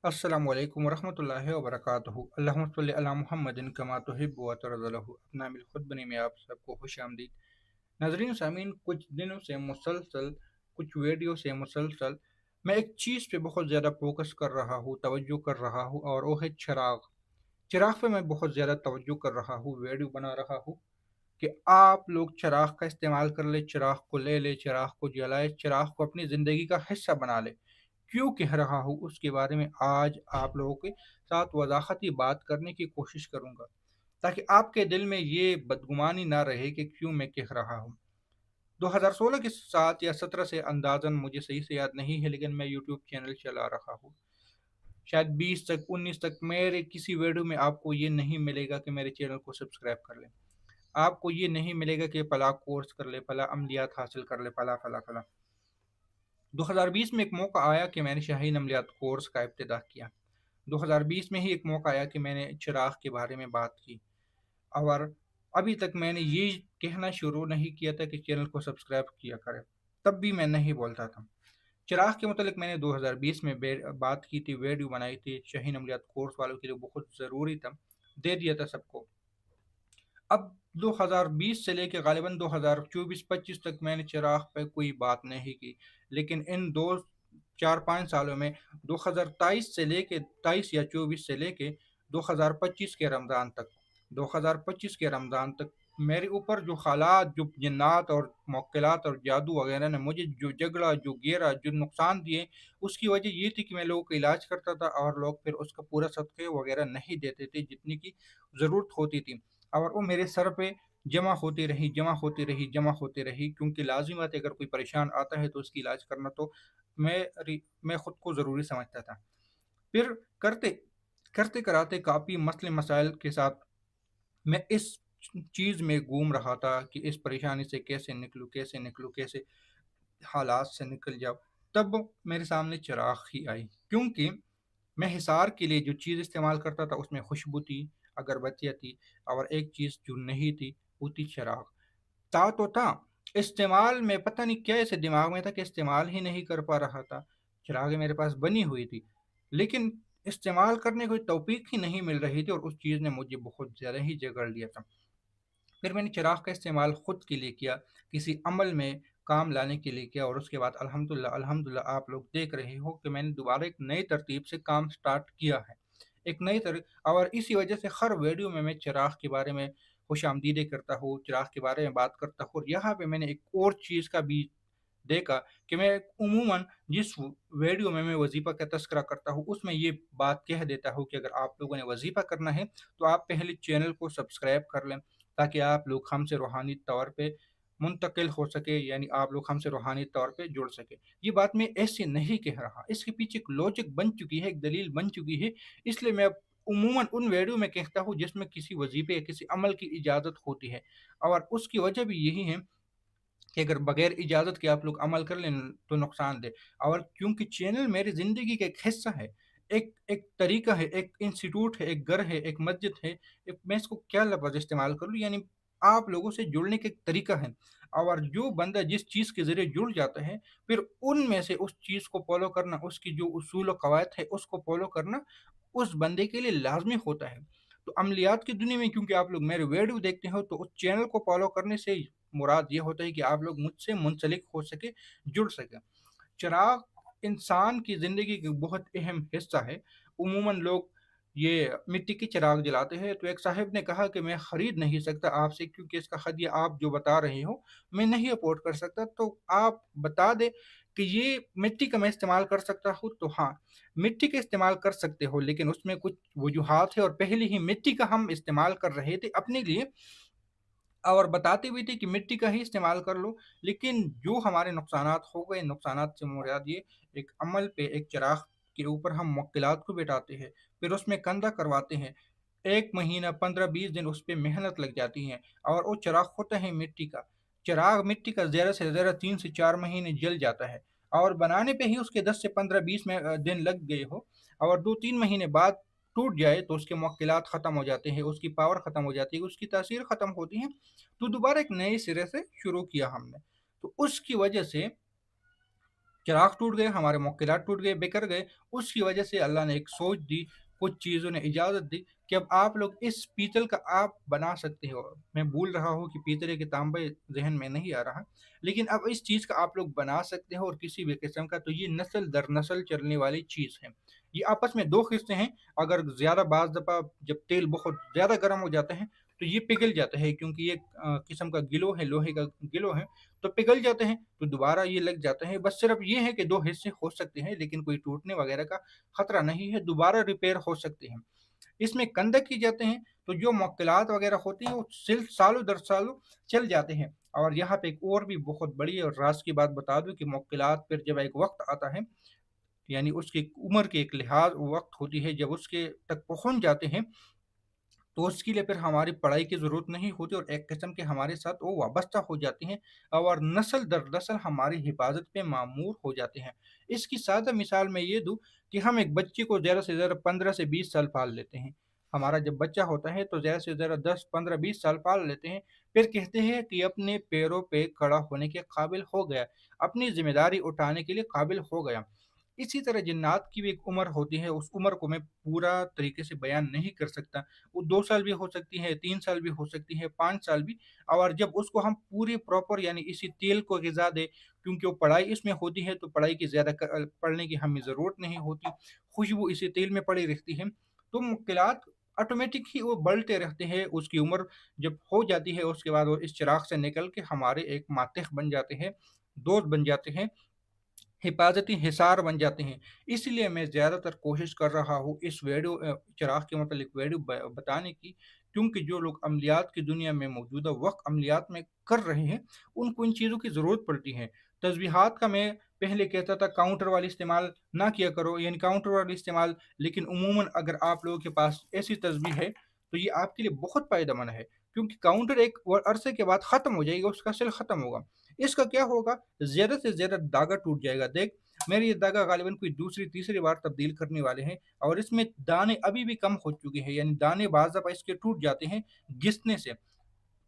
السلام علیکم ورحمۃ اللہ وبرکاتہ۔ اللہم صلی علی محمد کما تحب و ترضی له۔ اپنا مل خود بنی میں آپ سب کو خوش آمدید۔ ناظرین سامعین، کچھ دنوں سے مسلسل کچھ ویڈیو سے مسلسل میں ایک چیز پہ بہت زیادہ فوکس کر رہا ہوں، توجہ کر رہا ہوں، اور وہ ہے چراغ۔ چراغ پہ میں بہت زیادہ توجہ کر رہا ہوں، ویڈیو بنا رہا ہوں کہ آپ لوگ چراغ کا استعمال کر لیں، چراغ کو لے لیں، چراغ کو جلائے، چراغ کو اپنی زندگی کا حصہ بنا لے۔ کیوں کہہ رہا ہوں اس کے بارے میں آج آپ لوگوں کے ساتھ وضاحتی بات کرنے کی کوشش کروں گا، تاکہ آپ کے دل میں یہ بدگمانی نہ رہے کہ کیوں میں کہہ رہا ہوں۔ 2016 کے ساتھ یا 17 سے اندازاً مجھے صحیح سے یاد نہیں ہے، لیکن میں یوٹیوب چینل چلا رہا ہوں۔ شاید 20 تک 19 تک میرے کسی ویڈیو میں آپ کو یہ نہیں ملے گا کہ میرے چینل کو سبسکرائب کر لیں، آپ کو یہ نہیں ملے گا کہ فلاں کورس کر لے، فلاں عملیات حاصل کر لے، فلاں فلاں فلاں۔ 2020 میں ایک موقع آیا کہ میں نے شاہین عملیات کورس کا ابتدا کیا۔ 2020 میں ہی ایک موقع آیا کہ میں نے چراغ کے بارے میں بات کی، اور ابھی تک میں نے یہ کہنا شروع نہیں کیا تھا کہ چینل کو سبسکرائب کیا کرے، تب بھی میں نہیں بولتا تھا۔ چراغ کے متعلق میں نے 2020 میں بات کی تھی، ویڈیو بنائی تھی، شاہین عملیات کورس والوں کے لیے بہت ضروری تھا، دے دیا تھا سب کو۔ اب 2020 سے لے کے غالباً 2024-25 تک میں نے چراغ پہ کوئی بات نہیں کی، لیکن ان 4-5 سالوں میں 2023 سے لے کے 23 یا 24 سے لے کے 2025 کے رمضان تک 2025 کے رمضان تک میرے اوپر جو حالات، جو جنات اور موکلات اور جادو وغیرہ نے مجھے جو جگڑا، جو گیرا، جو نقصان دیے، اس کی وجہ یہ تھی کہ میں لوگوں کا علاج کرتا تھا اور لوگ پھر اس کا پورا صدقے وغیرہ نہیں دیتے تھے جتنی کی ضرورت ہوتی تھی، اور وہ میرے سر پہ جمع ہوتی رہی، جمع ہوتی رہی، جمع ہوتی رہی، کیونکہ لازمات اگر کوئی پریشان آتا ہے تو اس کی علاج کرنا تو میں خود کو ضروری سمجھتا تھا۔ پھر کرتے کرتے کراتے کافی مسئلے مسائل کے ساتھ میں اس چیز میں گھوم رہا تھا کہ اس پریشانی سے کیسے نکلوں، کیسے نکلوں، کیسے حالات سے نکل جاؤ۔ تب میرے سامنے چراغ ہی آئی، کیونکہ میں حصار کے لیے جو چیز استعمال کرتا تھا اس میں خوشبو تھی، اگربتیاں تھی، اور ایک چیز جو نہیں تھی وہ تھی چراغ۔ تا تو تھا، استعمال میں پتہ نہیں کیا ایسے دماغ میں تھا کہ استعمال ہی نہیں کر پا رہا تھا۔ چراغ میرے پاس بنی ہوئی تھی، لیکن استعمال کرنے کو توفیق ہی نہیں مل رہی تھی، اور اس چیز نے مجھے بہت زیادہ ہی جگڑ لیا تھا۔ پھر میں نے چراغ کا استعمال خود کے لیے کیا، کسی عمل میں کام لانے کے لیے کیا، اور اس کے بعد الحمدللہ آپ لوگ دیکھ رہے ہو کہ میں نے دوبارہ ایک نئی ترتیب سے کام سٹارٹ کیا ہے، ایک نئی اور اسی وجہ سے ہر ویڈیو میں چراغ کے بارے میں خوش آمدیدیں کرتا ہوں، چراغ کے بارے میں بات کرتا ہوں۔ اور یہاں پہ میں نے ایک اور چیز کا بھی دیکھا کہ میں عموماً جس ویڈیو میں وظیفہ کا تذکرہ کرتا ہوں اس میں یہ بات کہہ دیتا ہوں کہ اگر آپ لوگوں نے وظیفہ کرنا ہے تو آپ پہلے چینل کو سبسکرائب کر لیں، تاکہ آپ لوگ ہم سے روحانی طور پہ منتقل ہو سکے، یعنی آپ لوگ ہم سے روحانی طور پہ جڑ سکے۔ یہ بات میں ایسے نہیں کہہ رہا، اس کے پیچھے ایک لوجک بن چکی ہے، ایک دلیل بن چکی ہے، اس لیے میں اب عموماً ان ویڈیو میں کہتا ہوں جس میں کسی وظیفے یا کسی عمل کی اجازت ہوتی ہے، اور اس کی وجہ بھی یہی ہے کہ اگر بغیر اجازت کے آپ لوگ عمل کر لیں تو نقصان دہ، اور کیونکہ چینل میری زندگی کا ایک حصہ ہے، ایک طریقہ ہے، ایک انسٹیٹیوٹ ہے، ایک گھر ہے، ایک مسجد ہے، میں اس کو کیا لفظ استعمال کر لوں، یعنی آپ لوگوں سے جڑنے کا ایک طریقہ ہے، اور جو بندہ جس چیز کے ذریعے جڑ جاتا ہے پھر ان میں سے اس چیز کو فالو کرنا، اس کی جو اصول و قواعد ہے اس کو فالو کرنا اس بندے کے لیے لازمی ہوتا ہے۔ تو عملیات کی دنیا میں کیونکہ آپ لوگ میرے ویڈیو دیکھتے ہو تو اس چینل کو فالو کرنے سے مراد یہ ہوتا ہے کہ آپ لوگ مجھ سے منسلک ہو سکے، جڑ سکے۔ چراغ انسان کی زندگی کا بہت اہم حصہ ہے۔ عموماً لوگ یہ مٹی کی چراغ جلاتے ہیں، تو ایک صاحب نے کہا کہ میں خرید نہیں سکتا آپ سے کیونکہ اس کا ہدیہ آپ جو بتا رہے ہو میں نہیں افورڈ کر سکتا، تو آپ بتا دے کہ یہ مٹی کا میں استعمال کر سکتا ہوں۔ تو ہاں، مٹی کا استعمال کر سکتے ہو، لیکن اس میں کچھ وجوہات ہے، اور پہلے ہی مٹی کا ہم استعمال کر رہے تھے اپنے لیے، اور بتاتے بھی تھے کہ مٹی کا ہی استعمال کر لو، لیکن جو ہمارے نقصانات ہو گئے، نقصانات سے مراد یہ ایک عمل پہ، ایک چراغ کے اوپر ہم موکلات کو بٹھاتے ہیں، پھر اس میں کندہ کرواتے ہیں، 1 مہینہ 15-20 دن اس پہ محنت لگ جاتی ہے، اور وہ چراغ ہوتا ہے مٹی کا۔ چراغ مٹی کا زیادہ سے زیادہ 3 سے 4 مہینے جل جاتا ہے، اور بنانے پہ ہی اس کے 10 سے 15-20 دن لگ گئے ہو، اور 2-3 مہینے بعد ٹوٹ جائے تو اس کے موکلات ختم ہو جاتے ہیں، اس کی پاور ختم ہو جاتی ہے، اس کی تاثیر ختم ہوتی ہے، تو دوبارہ ایک نئے سرے سے شروع کیا ہم نے۔ تو اس کی وجہ سے चिराग टूट गए, हमारे मोक्किलात टूट गए, बिखर गए। उसकी वजह से अल्लाह ने एक सोच दी, कुछ चीज़ों ने इजाज़त दी कि अब आप लोग इस पीतल का आप बना सकते हो। मैं भूल रहा हूँ कि पीतल के तांबे ज़हन में नहीं आ रहा, लेकिन अब इस चीज़ का आप लोग बना सकते हो और किसी भी किस्म का, तो ये नस्ल दर नस्ल चलने वाली चीज़ है। ये आपस में 2 हिस्से हैं, अगर ज़्यादा बाज़ दफ़ा जब तेल बहुत ज़्यादा गर्म हो जाता है, तो ये पिघल जाता है, क्योंकि ये किस्म का गिलो है, लोहे का गिलो है, तो पिघल जाते हैं, तो दोबारा ये लग जाते हैं। बस सिर्फ ये है कि 2 हिस्से हो सकते हैं, लेकिन कोई टूटने वगैरह का खतरा नहीं है, दोबारा रिपेयर हो सकते हैं। इसमें कंदक की जाते हैं, तो जो मुश्किलात वगैरह होती हैं वो सिर्फ सालों दर सालों चल जाते हैं। और यहाँ पे एक और भी बहुत बड़ी और राज की बात बता दूं कि मुश्किलात फिर जब एक वक्त आता है, यानी उसकी उम्र की एक लिहाज वक्त होती है, जब उसके तक पहुंच जाते हैं, तो उसके लिए फिर हमारी पढ़ाई की ज़रूरत नहीं होती और एक किस्म के हमारे साथ वो वाबस्ता हो जाती हैं और नस्ल दर नस्ल हमारी हिफाजत पे मामूर हो जाते हैं। इसकी सादा मिसाल मैं ये दूँ कि हम एक बच्चे को ज़्यादा से ज़्यादा 15 से 20 साल पाल लेते हैं। हमारा जब बच्चा होता है तो ज़्यादा से ज़्यादा 10, 15, 20 साल पाल लेते हैं। फिर कहते हैं कि अपने पैरों पे खड़ा होने के काबिल हो गया, अपनी ज़िम्मेदारी उठाने के लिए काबिल हो गया। इसी तरह जिन्नात की भी एक उम्र होती है, उस उम्र को मैं पूरा तरीके से बयान नहीं कर सकता। वो 2 साल भी हो सकती है, 3 साल भी हो सकती है, 5 साल भी। और जब उसको हम पूरी प्रॉपर यानी इसी तेल को ग़िज़ा दें, क्योंकि वो पढ़ाई इसमें होती है, तो पढ़ाई की ज़्यादा पढ़ने की हमें ज़रूरत नहीं होती, खुशबू इसी तेल में पड़ी रहती है। तो मुश्किलात ऑटोमेटिक ही वो बढ़ते रहते हैं, उसकी उम्र जब हो जाती है, उसके बाद वो इस चिराग से निकल के हमारे एक मातिह बन जाते हैं, दोस्त बन जाते हैं, हिफाजती हिसार बन जाते हैं। इसलिए मैं ज़्यादातर कोशिश कर रहा हूँ इस वीडियो चिराग के मतलब वीडियो बताने की, क्योंकि जो लोग अमलियात की दुनिया में मौजूदा वक्त अमलियात में कर रहे हैं, उनको इन चीज़ों की ज़रूरत पड़ती है। तस्बीहात का मैं पहले कहता था काउंटर वाली इस्तेमाल ना किया करो, यानी काउंटर वाली इस्तेमाल, लेकिन उमूमन अगर आप लोगों के पास ऐसी तस्बीह है, तो ये आपके लिए बहुत फ़ायदेमंद है, क्योंकि काउंटर एक अरसे के बाद ख़त्म हो जाएगा, उसका सेल ख़त्म होगा। इसका क्या होगा, ज़्यादा से ज़्यादा धागा टूट जाएगा। देख, मेरे ये धागा गालिबन कोई दूसरी तीसरी बार तब्दील करने वाले हैं और इसमें दाने अभी भी कम हो चुके हैं, यानी दाने बाज़ दफ़ा इसके टूट जाते हैं घिसने से।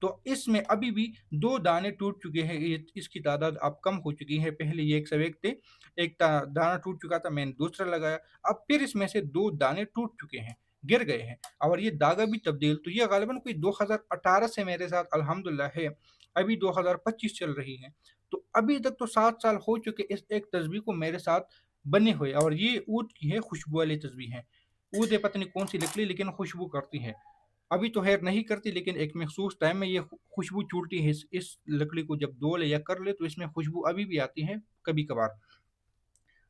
तो इसमें अभी भी 2 दाने टूट चुके हैं, ये इसकी तादाद अब कम हो चुकी है। पहले ये 101 थे, एक दाना टूट चुका था, मैंने दूसरा लगाया, अब फिर इसमें से 2 दाने टूट चुके हैं, गिर गए हैं और ये दागा भी तब्दील। तो ये गालिबन कोई 2018 से मेरे साथ अल्हम्दुलिल्लाह है, अभी 2025 चल रही है। तो अभी तक तो 7 साल हो चुके इस एक तस्बीह को मेरे साथ बने हुए, और ये ऊद की है, खुशबू वाली तस्बीह है। ऊद है पता नहीं कौन सी लकड़ी, लेकिन खुशबू करती है। अभी तो खैर नहीं करती, लेकिन एक मखसूस टाइम में ये खुशबू छूटती है। इस लकड़ी को जब धो ले या कर ले, तो इसमें खुशबू अभी भी आती है कभी कभार।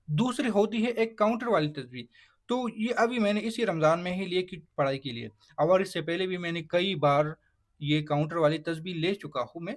दूसरी होती है एक काउंटर वाली तस्वीर। तो ये अभी मैंने इसी रमज़ान में ही लिए कि पढ़ाई के लिए, और इससे पहले भी मैंने कई बार ये काउंटर वाली तस्वीर ले चुका हूँ मैं,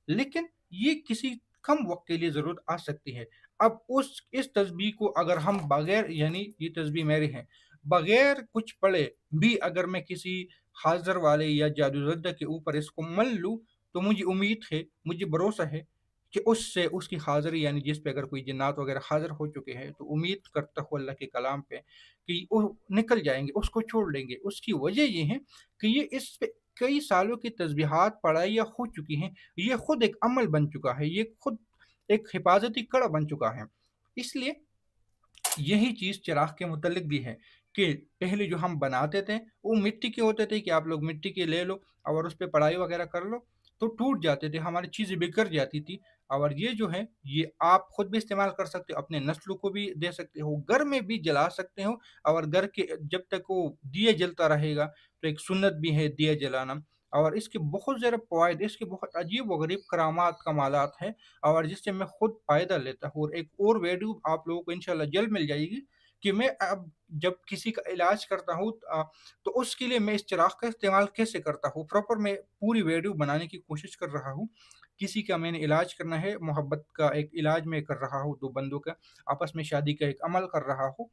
लेकिन ये किसी कम वक्त के लिए ज़रूरत आ सकती है। अब उस इस तस्बीह को अगर हम बगैर, यानी ये तस्बीह मेरी है, बगैर कुछ पढ़े भी अगर मैं किसी हाज़र वाले या जादूज़दा के ऊपर इसको मल लूँ, तो मुझे उम्मीद है, मुझे भरोसा है कि उससे उसकी हाज़िरी, यानी जिस पे अगर कोई जिन्नात वग़ैरह हाज़िर हो चुके हैं, तो उम्मीद करता हूँ अल्लाह के कलाम पे कि वो निकल जाएँगे, उसको छोड़ देंगे। उसकी वजह ये है कि ये इस पे कई सालों की तस्बीहात, पढ़ाइयाँ हो चुकी हैं। ये खुद एक अमल बन चुका है, ये खुद एक हिफाज़ती कड़ा बन चुका है। इसलिए यही चीज़ चिराग के मुतल्लिक भी है कि पहले जो हम बनाते थे, वो मिट्टी के होते थे कि आप लोग मिट्टी के ले लो और उस पे पढ़ाई वगैरह कर लो, तो टूट जाते थे, हमारी चीज़ें बिखर जाती थी। और ये जो है, ये आप खुद भी इस्तेमाल कर सकते हो, अपने नस्लों को भी दे सकते हो, घर में भी जला सकते हो। और घर के जब तक वो दिया जलता रहेगा, तो एक सुन्नत भी है दिया जलाना, और इसके बहुत ज़्यादा फ़वाइद, इसके बहुत अजीब व गरीब करामात कमालात हैं, और जिससे मैं खुद फ़ायदा लेता हूँ। और एक और वीडियो आप लोगों को इंशाल्लाह जल्द मिल जाएगी कि मैं अब जब किसी का इलाज करता हूँ, तो उसके लिए मैं इस चिराग का इस्तेमाल कैसे करता हूँ, प्रॉपर मैं पूरी वीडियो बनाने की कोशिश कर रहा हूँ। किसी का मैंने इलाज करना है, मोहब्बत का एक इलाज मैं कर रहा हूँ, 2 बंदों का आपस में शादी का एक अमल कर रहा हूँ।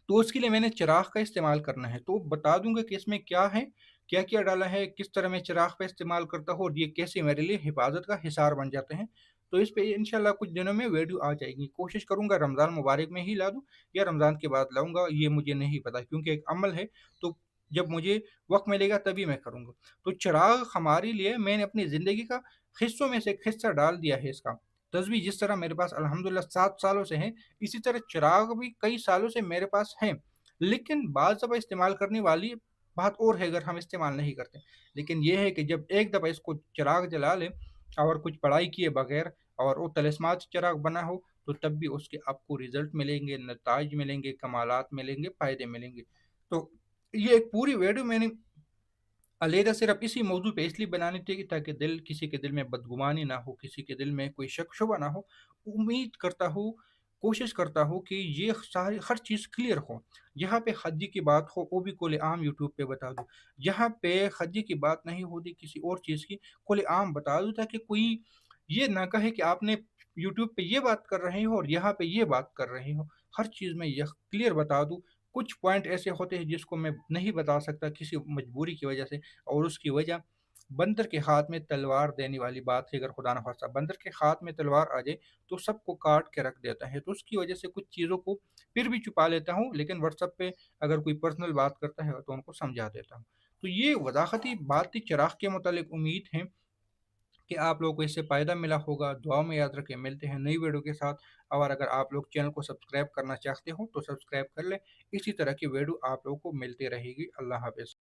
तो उसके लिए मैंने चिराग का इस्तेमाल करना है, तो बता दूँगा कि इसमें क्या है, क्या-क्या डाला है, किस तरह मैं चिराग का इस्तेमाल करता हूँ और ये कैसे मेरे लिए हिफ़ाज़त का हिसार बन जाते हैं। तो इस पे इंशाल्लाह कुछ दिनों में वीडियो आ जाएगी। कोशिश करूँगा रमज़ान मुबारक में ही ला दूँ या रमज़ान के बाद लाऊँगा, ये मुझे नहीं पता, क्योंकि एक अमल है, तो जब मुझे वक़्त मिलेगा तभी मैं करूँगा। तो चिराग हमारे लिए मैंने अपनी ज़िंदगी का हिस्सों में से एक हिस्सा डाल दिया है इसका। तस्वीर जिस तरह मेरे पास अल्हम्दुलिल्लाह 7 सालों से है, इसी तरह चिराग भी कई सालों से मेरे पास हैं। लेकिन बाज़ दफ़ा इस्तेमाल करने वाली बात और है अगर हम इस्तेमाल नहीं करते। लेकिन ये है कि जब एक दफ़ा इसको चिराग जला लें और कुछ पढ़ाई किए बगैर और वो तलिस्मात चिराग बना हो, तो तब भी उसके आपको रिज़ल्ट मिलेंगे, नताइज मिलेंगे, कमालात मिलेंगे, फ़ायदे मिलेंगे। तो ये एक पूरी वीडियो मैंने अलहदा सिर्फ इसी मौजू पे इसलिए बनानी थी कि ताकि दिल किसी के दिल में बदगुमानी ना हो, किसी के दिल में कोई शक शुबा ना हो। उम्मीद करता हूँ, कोशिश करता हूँ कि ये सारी हर चीज़ क्लियर हो। जहाँ पे हज्जी की बात हो वो भी खुलेआम यूट्यूब पे बता दूँ। जहाँ पे हज्जी की बात नहीं होती किसी और चीज़ की, खुलेआम बता दूँ ताकि कोई ये ना कहे कि आपने यूट्यूब पे ये बात कर रहे हो और यहाँ पे ये बात कर रहे हो। हर चीज़ में यह क्लियर बता दूँ। कुछ पॉइंट ऐसे होते हैं जिसको मैं नहीं बता सकता किसी मजबूरी की वजह से, और उसकी वजह बंदर के हाथ में तलवार देने वाली बात है। अगर खुदा न खास्ता बंदर के हाथ में तलवार आ जाए तो सबको काट के रख देता है। तो उसकी वजह से कुछ चीज़ों को फिर भी छुपा लेता हूँ, लेकिन व्हाट्सएप पे अगर कोई पर्सनल बात करता है तो उनको समझा देता हूँ। तो ये वजाहती बात थी चिराग के मुतालिक। उम्मीद है कि आप लोगों को इससे फ़ायदा मिला होगा। दुआ में याद रखें, मिलते हैं नई वीडियो के साथ। और अगर आप लोग चैनल को सब्सक्राइब करना चाहते हो तो सब्सक्राइब कर लें। इसी तरह की वीडियो आप लोगों को मिलती रहेगी। अल्लाह हाफ़िज़।